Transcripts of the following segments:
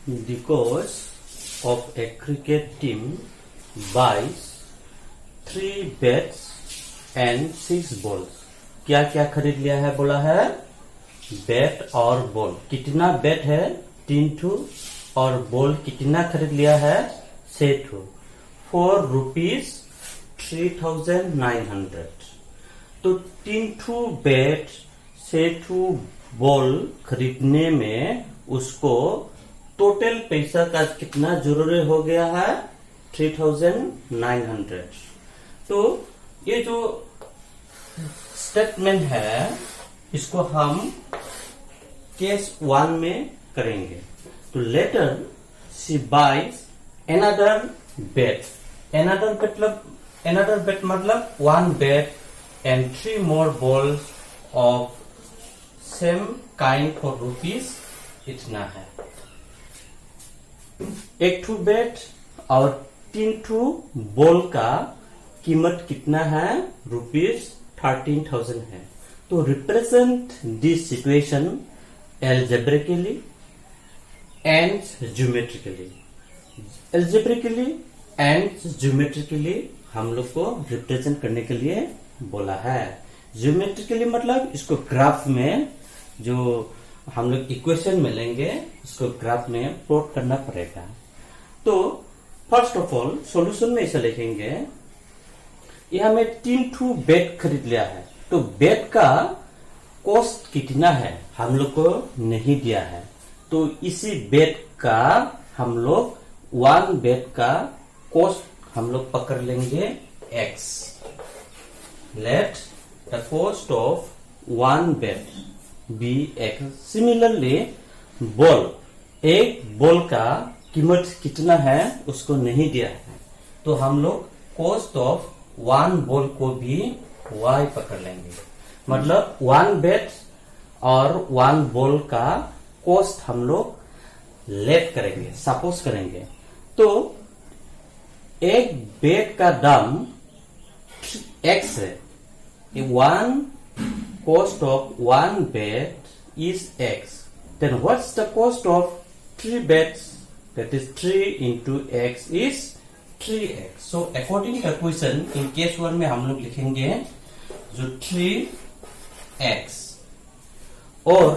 The coach of a cricket team buys 3 bats and 6 balls. क्या क्या खरीद लिया है? बोला है बैट और बॉल. कितना बैट है? 3 ठो. और बॉल कितना खरीद लिया है? 6 ठो. for rupees 3,900. तो 3 ठो बैट 6 ठो बॉल खरीदने में उसको टोटल पैसा का कितना जरूरी हो गया है? 3,900. तो ये जो स्टेटमेंट है इसको हम केस 1 में करेंगे. तो later she buys another bet. Another bet मतलब 1 bet and 3 more balls of same kind for rupees इतना है. 1 ठो बेट और 3 ठो बॉल का कीमत कितना है? रुपीज 13,000 है. तो represent this situation algebraically and geometrically. Algebraically and geometrically हम लोग को रिप्रेजेंट करने के लिए बोला है. ज्योमेट्रिकली मतलब इसको ग्राफ में जो हम लोग इक्वेशन में लेंगे इसको ग्राफ में प्लॉट करना पड़ेगा. तो फर्स्ट ऑफ ऑल सॉल्यूशन में ऐसा लिखेंगे. यह हमें 3 ठो बेट खरीद लिया है. तो बेट का कॉस्ट कितना है हम लोग को नहीं दिया है. तो इसी बेट का हम लोग 1 बेट का कॉस्ट हम लोग पकड़ लेंगे x. Let the cost of 1 bat be x. Similarly ball, एक बॉल का कीमत कितना है उसको नहीं दिया है. तो हम लोग कॉस्ट ऑफ 1 बॉल को भी y पकड़ लेंगे. मतलब 1 बेट और 1 बॉल का कॉस्ट हम लोग लेट करेंगे, सपोज करेंगे. तो एक बेट का दाम x है. 1 cost of 1 bet is x. Then what's the cost of 3 bets? That is 3 into x is 3x. So according to the question in case 1 में हम लोग लिखेंगे जो 3x और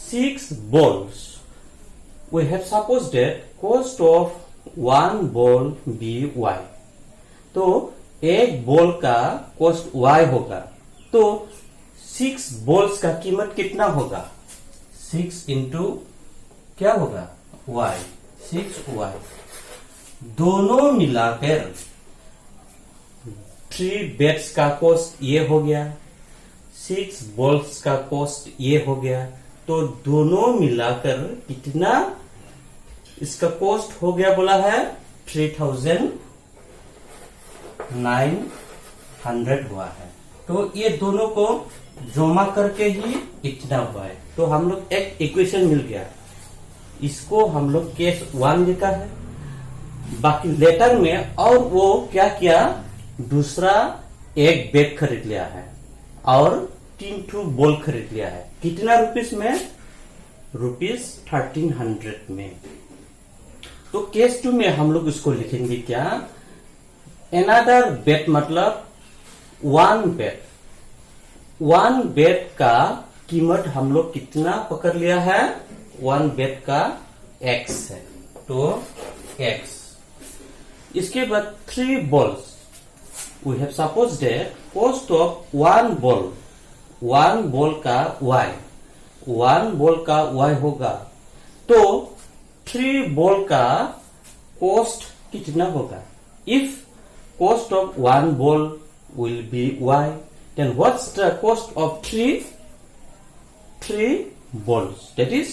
6 balls. We have supposed that cost of 1 ball be y. तो एक ball का cost y होगा. तो 6 बॉल्स का कीमत कितना होगा? 6 इंटू क्या होगा? y. 6y. दोनों मिलाकर 3 बेट्स का कॉस्ट ये हो गया, 6 बॉल्स का कॉस्ट ये हो गया. तो दोनों मिलाकर कितना इसका कॉस्ट हो गया? बोला है 3,900 हुआ है. तो ये दोनों को जमा करके ही इतना हुआ है. तो हम लोग एक इक्वेशन मिल गया. इसको हम लोग केस 1 लिखा है. बाकी लेटर में और वो क्या किया? दूसरा एक बेट खरीद लिया है और 3 ठो बॉल खरीद लिया है. कितना रुपीस में? रुपीस 1300 में. तो केस 2 में हम लोग इसको लिखेंगे क्या? अनदर बेट मतलब 1 बेट. 1 बेट का कीमत हम लोग कितना पकड़ लिया है? 1 बेट का x है. तो x. इसके बाद 3 balls. We have suppose that cost of 1 ball, 1 ball का y. 1 बॉल का y होगा. तो 3 बॉल का कॉस्ट कितना होगा? If cost of 1 ball will be y, then what's the cost of 3 balls? That is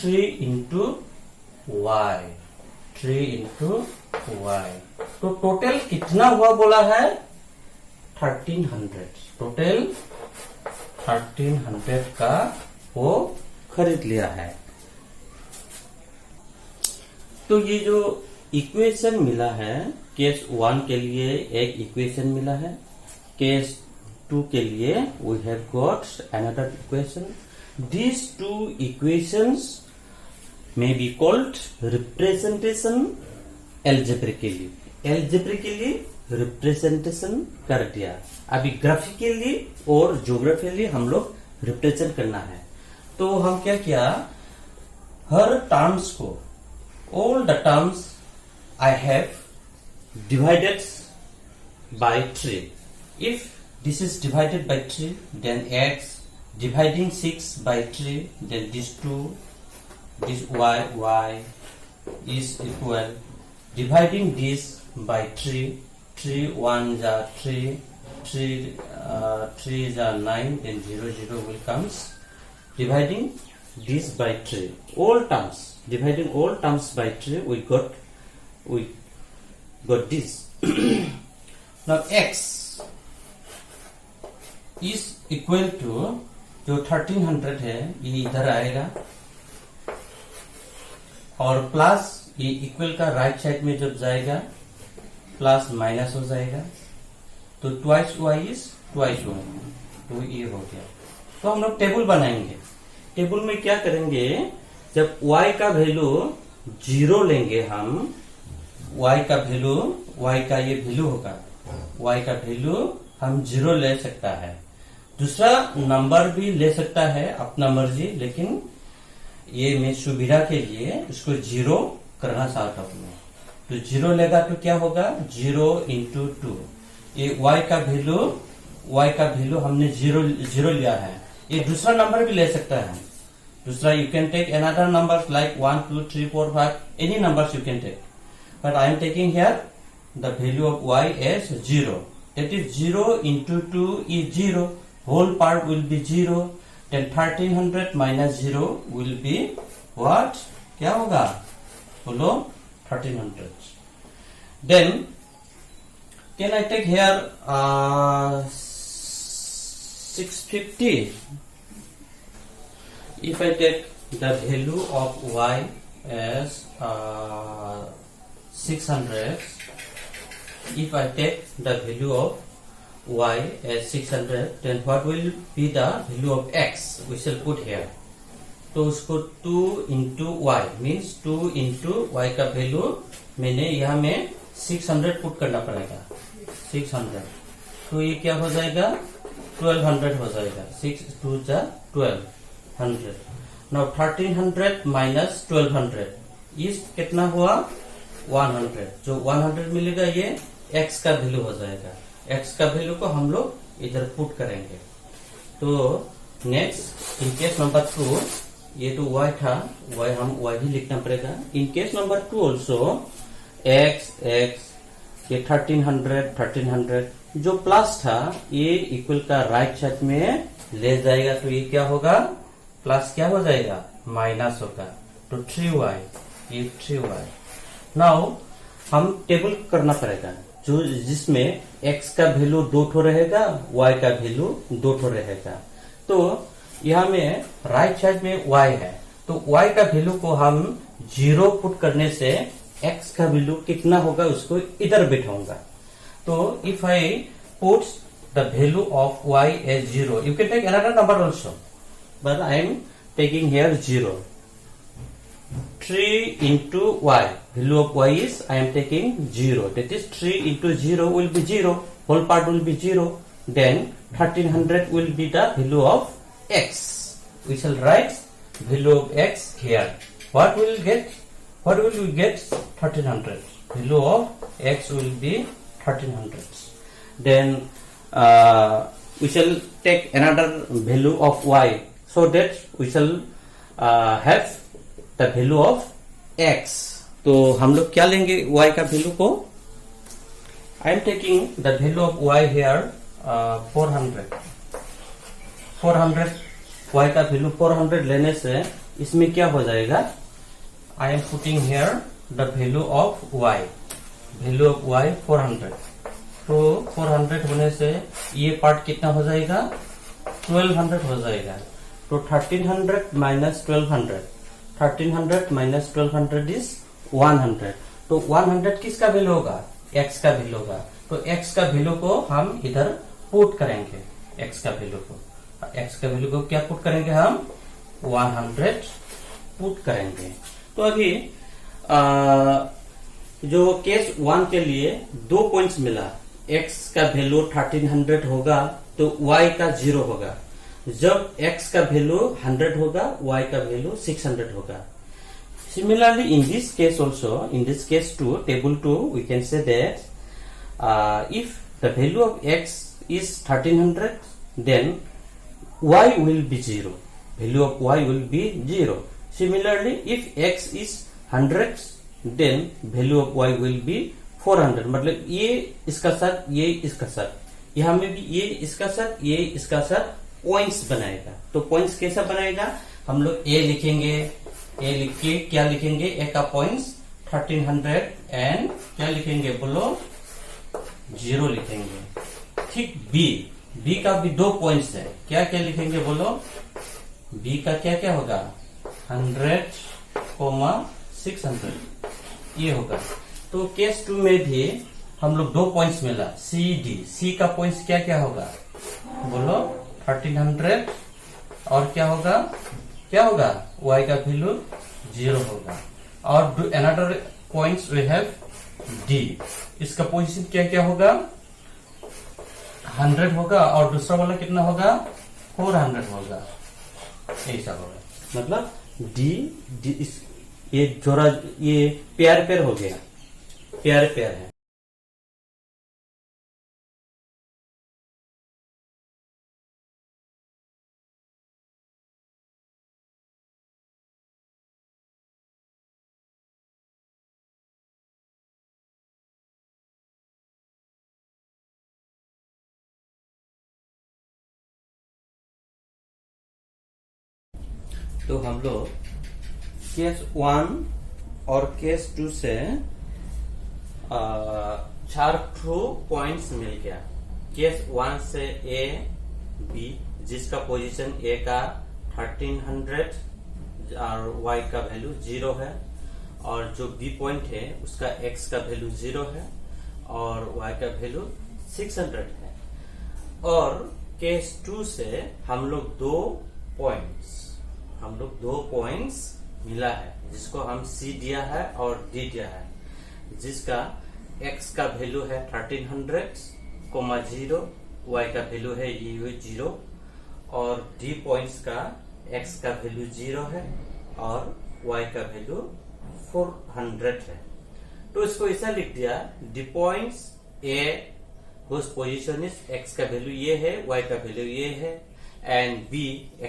3 into y. 3 into y. तो total कितना हुआ बोला है? 1300. टोटल 1300 का वो खरीद लिया है. तो ये जो इक्वेशन मिला है केस 1 के लिए एक इक्वेशन मिला है. केस 2 के लिए we have got another equation. These 2 equations may be called representation algebraically. Algebraically representation कर दिया, अभी ग्राफिकली और ज्योग्राफिकली हम लोग रिप्रेजेंट करना है। तो हम क्या किया, हर टर्म्स को, all the terms I have divided by 3. If this is divided by 3 then x dividing 6 by 3, then this 2, this y is equal, dividing this by 3, 3 1 ja 3, 3 ja 9, then 0 will comes, dividing this by 3, all terms, dividing all terms by 3, we got this. Now x is equal to, जो 1300 है ये इधर आएगा, और plus ये equal का right side में जब जाएगा प्लस माइनस हो जाएगा, तो twice y is twice y, तो ये हो गया। तो हम लोग टेबल बनाएंगे। टेबल में क्या करेंगे, जब y का वैल्यू 0 लेंगे हम, y का वैल्यू, y का ये वैल्यू होगा, y का वैल्यू हम 0 ले सकता है, दूसरा नंबर भी ले सकता है अपना मर्जी, लेकिन ये मैं सुविधा के लिए इसको 0 करना चाहता हूं मैं। तो 0 लेगा तो क्या होगा, 0 इंटू 2, ये y का वैल्यू हमने 0 लिया है, ये दूसरा नंबर भी ले सकता है, दूसरा you can take another number like 1 2 3 4 5, any numbers you can take, but I am taking here the value of y as 0, that is 0 into 2 is 0, whole part will be 0, then 1300 minus 0 will be what, क्या होगा, बोलो 1300. Then can I take here 650? If I take the value of y as 600, if I take the value of y as 600, then what will be the value of x, we shall put here. तो उसको 2 into y means 2 into y का value मैंने यहाँ में 600 put करना पड़ेगा, 600, तो ये क्या हो जाएगा, 1200 हो जाएगा, 6 2 जा 1200. Now 1300 minus 1200 इस कितना हुआ, 100, जो 100 मिलेगा ये x का वैल्यू हो जाएगा, x का वैल्यू को हम लोग इधर पुट करेंगे। तो नेक्स्ट इन केस नंबर 2, ये तो y था, y हम y भी लिखना पड़ेगा। In case number 2 also x ये 1300 जो प्लस था ये इक्वल का राइट साइड में ले जाएगा, तो ये क्या होगा, प्लस क्या हो जाएगा, माइनस होगा, तो 3y, ये 3y। नाउ हम टेबल करना पड़ेगा जो जिसमें x का वैल्यू 2 ठो रहेगा, y का वैल्यू 2 ठो रहेगा। तो यहाँ में राइट साइड में y है, तो y का वैल्यू को हम 0 पुट करने से x का वैल्यू कितना होगा उसको इधर बिठाऊंगा। तो if I put the value of y as 0, you can take another number also, but I am taking here 0. 3 into y, value of y is I am taking 0, that is 3 into 0 will be 0, whole part will be 0, then 1300 will be the value of x. We shall write value of x here. What will we get? 1300. Value of x will be 1300. Then we shall take another value of y, so that we shall have the value of x. तो हम लोग क्या लेंगे y का value को, I am taking the value of y here 400 y का value 400 लेने से इसमें क्या हो जाएगा, I am putting here the value of y, 400, तो 400 होने से ये पार्ट कितना हो जाएगा, 1200 हो जाएगा। तो 1300 minus 1200, 1300 minus 1200 is 100, तो 100 किसका वैल्यू होगा, x का वैल्यू होगा। तो x का वैल्यू को हम इधर पुट करेंगे, x का वैल्यू को क्या पुट करेंगे हम, 100 पुट करेंगे। तो अभी जो केस 1 के लिए 2 पॉइंट्स मिला, x का वैल्यू 1300 होगा तो y का 0 होगा। जब x का वैल्यू 100 होगा, y का वैल्यू 600 होगा। Similarly, in this case also, in this case too, table 2, we can say that if the value of x is 1300, then y will be 0. Value of y will be 0. Similarly, if x is 100, then value of y will be 400. मतलब ये इसका साथ, ये इसका साथ, यहाँ में भी ये इसका साथ, ये इसका साथ पॉइंट्स बनाएगा। तो पॉइंट्स कैसा बनाएगा? हम लोग a लिखेंगे, ए लिख के क्या लिखेंगे? ए का पॉइंट्स 1300 एंड क्या लिखेंगे बोलो? 0 लिखेंगे। ठीक बी का भी 2 पॉइंट्स है, क्या क्या लिखेंगे बोलो? बी का क्या क्या होगा? 100, 600 ये होगा। तो केस 2 में भी हम लोग 2 पॉइंट्स मिला, सी का पॉइंट्स क्या क्या होगा बोलो? 1300 और क्या होगा? क्या होगा? y का वैल्यू 0 होगा। और another points we have d, इसका पोजीशन क्या क्या होगा? 100 होगा और दूसरा वाला कितना होगा? 400 होगा। ऐसा होगा, मतलब d ये जोड़ा, ये पेयर हो गया, पेयर है। तो हम लोग केस 1 और केस 2 से 4 ट्रू पॉइंट्स मिल गया। केस 1 से ए बी, जिसका पोजीशन ए का 1300 और y का वैल्यू 0 है, और जो बी पॉइंट है उसका x का वैल्यू 0 है और y का वैल्यू 600 है। और केस 2 से हम लोग 2 पॉइंट्स मिला है, जिसको हम C दिया है और D दिया है, जिसका x का वैल्यू है 1300, 0, y का वैल्यू है ये 0 और D पॉइंट्स का x का वैल्यू 0 है और y का वैल्यू 400 है। तो इसको ऐसा लिख दिया, D points A whose position is x का वैल्यू ये है, y का वैल्यू ये है, एंड b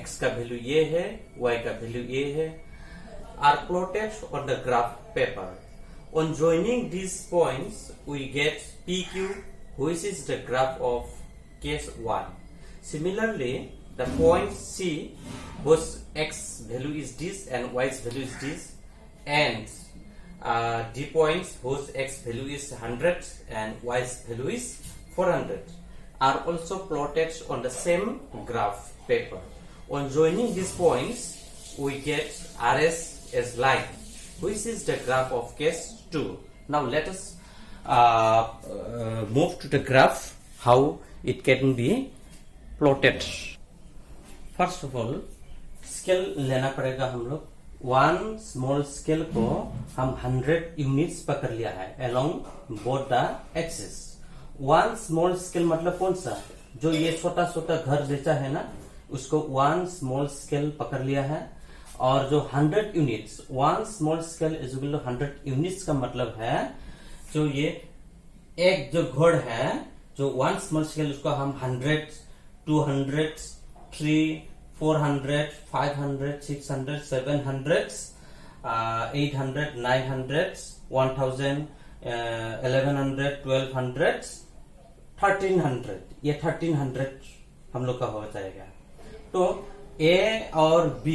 x का वैल्यू ये है, y का वैल्यू ये है, are plotted on the graph paper. On joining these points, we get PQ, which is the graph of case 1. Similarly, the point C, whose x value is this and y's value is this, and D points whose x value is 100 and y's value is 400, are also plotted on the same graph paper. On joining these points, we get RS as line, which is the graph of case 2. Now let us move to the graph, how it can be plotted. First of all, scale लेना पड़ेगा हम लोग। 1 small scale को हम 100 units पकड़ लिया है along both the axis. 1 small scale मतलब कौन सा? जो ये छोटा छोटा घर जैसा है ना, उसको 1 स्मॉल स्केल पकड़ लिया है। और जो 100 units, 1 small scale is equal to 100 units का मतलब है जो ये एक जो घर है, जो 1 स्मॉल स्केल, उसको हम 100, 200, 300, 400, 500, 600, 700, 800, 900, 1000, 1100, 1200, 1300, ये 1300 हम लोग का हो जाएगा। तो A और B,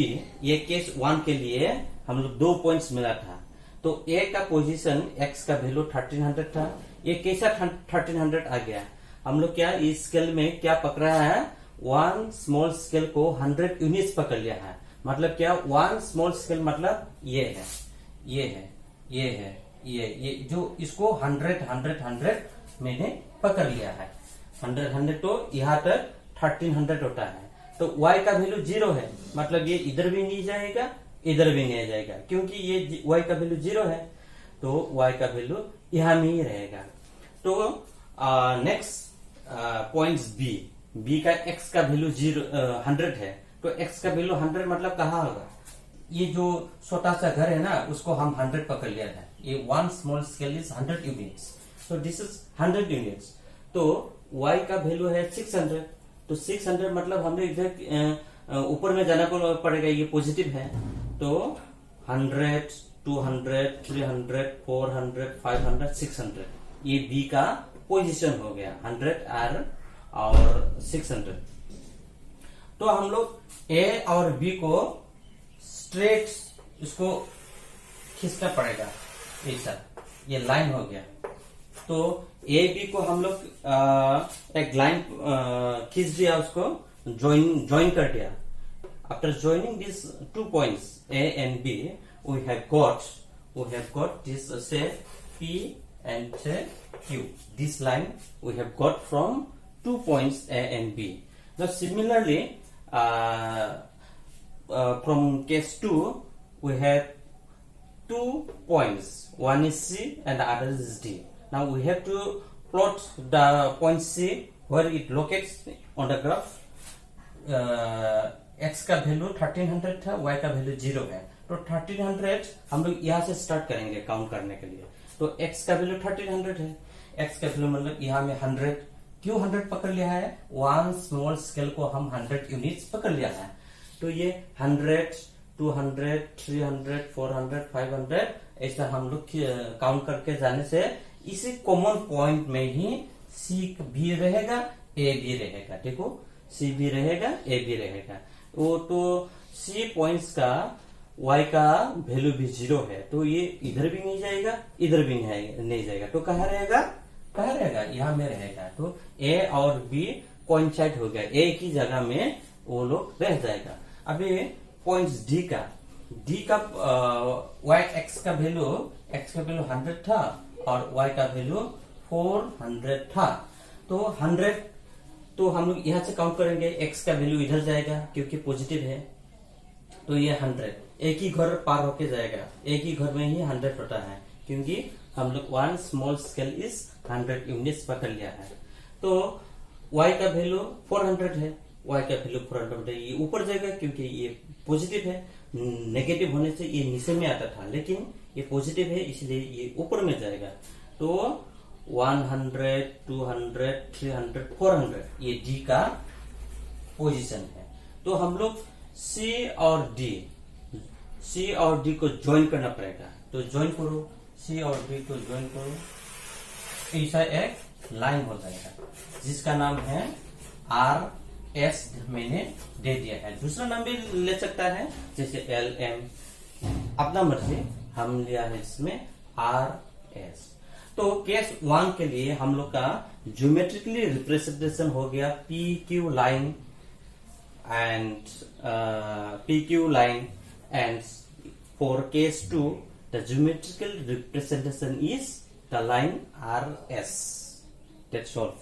ये केस 1 के लिए हम लोग 2 पॉइंट्स मिला था। तो A का पोजीशन x का वैल्यू 1300 था, ये कैसा 1300 आ गया? हम लोग क्या इस स्केल में क्या पकड़ा है? 1 स्मॉल स्केल को 100 यूनिट्स पकड़ लिया है। मतलब क्या? 1 स्मॉल स्केल मतलब ये है, ये है, ये है, ये जो इसको 100 100 100 मैंने पकड़ लिया है। 100 100 तो यहाँ तक 1300 होता है। तो y का वैल्यू 0 है, मतलब ये इधर भी नहीं जाएगा, इधर भी नहीं जाएगा, क्योंकि ये y का वैल्यू 0 है, तो y का वैल्यू यहां में ही रहेगा। तो नेक्स्ट पॉइंट b का x का वैल्यू 100 है, तो x का वैल्यू 100 मतलब कहाँ होगा, ये जो छोटा सा घर है ना उसको हम 100 पकड़ लिया था, ये one small scale is 100 units, तो दिस इज 100 यूनिट्स। तो y का वैल्यू है 600, तो 600 मतलब हमें इधर ऊपर में जाना पड़ेगा, ये पॉजिटिव है, तो 100, 200, 300, 400, 500, 600, ये b का पोजीशन हो गया, 100 और 600। तो हम लोग a और b को स्ट्रेट इसको खींचना पड़ेगा, ऐसा ये लाइन हो गया। तो ए बी को हम लोग एक लाइन खींच दिया, उसको ज्वाइन कर दिया। After joining this 2 points A and B, we have got this shape P and Q. This line we have got from 2 points A and B. Now similarly, from case 2 we have 2 points, one is C and the other is D. Now we have to plot the point C where it locates on the graph. x का value 1300 था, y का value 0 है, तो 1300 हम लोग यहाँ से start करेंगे काउंट करने के लिए। तो x का वैल्यू 1300 है, x का वैल्यू मतलब यहाँ में 100, क्यों 100 पकड़ लिया है, वन स्मॉल स्केल को हम 100 यूनिट्स पकड़ लिया है, तो ये 100, 200, 300, 400, 500 ऐसा हम लोग काउंट करके जाने से इसी कॉमन पॉइंट में ही C भी रहेगा, A भी रहेगा। देखो C भी रहेगा, A भी रहेगा, वो तो C पॉइंट्स का y का वैल्यू भी 0 है, तो ये इधर भी नहीं जाएगा, इधर भी नहीं जाएगा, तो कहाँ रहेगा, यहाँ में रहेगा। तो A और B कोइंसाइड हो गया, एक ही जगह में वो लोग रह जाएगा। अभी पॉइंट्स D का x का वैल्यू 100 था और y का वैल्यू 400 था, तो 100, तो हम लोग यहाँ से काउंट करेंगे, x का वैल्यू इधर जाएगा क्योंकि पॉजिटिव है, तो ये 100 एक ही घर पार होके जाएगा, एक ही घर में ही 100 होता है, क्योंकि हम लोग one small scale is 100 units पकड़ लिया है। तो y का वैल्यू 400 है, y का वैल्यू 400 है, ये ऊपर जाएगा क्योंकि ये पॉजिटिव है, नेगेटिव होने से ये नीचे में आता था, लेकिन ये पॉजिटिव है इसलिए ये ऊपर में जाएगा। तो 100, 200, 300, 400 ये D का पोजीशन है। तो हम लोग C और D को ज्वाइन करना पड़ेगा, तो ज्वाइन करो, C और D को ज्वाइन करो, ऐसा एक लाइन हो जाएगा जिसका नाम है RS, मैंने दे दिया है, दूसरा नाम भी ले सकता है जैसे LM, अपना मर्जी, हम लिया है इसमें RS। तो केस 1 के लिए हम लोग का ज्योमेट्रिकली रिप्रेजेंटेशन हो गया PQ line and for case 2 the geometrical representation is the line RS. That's all.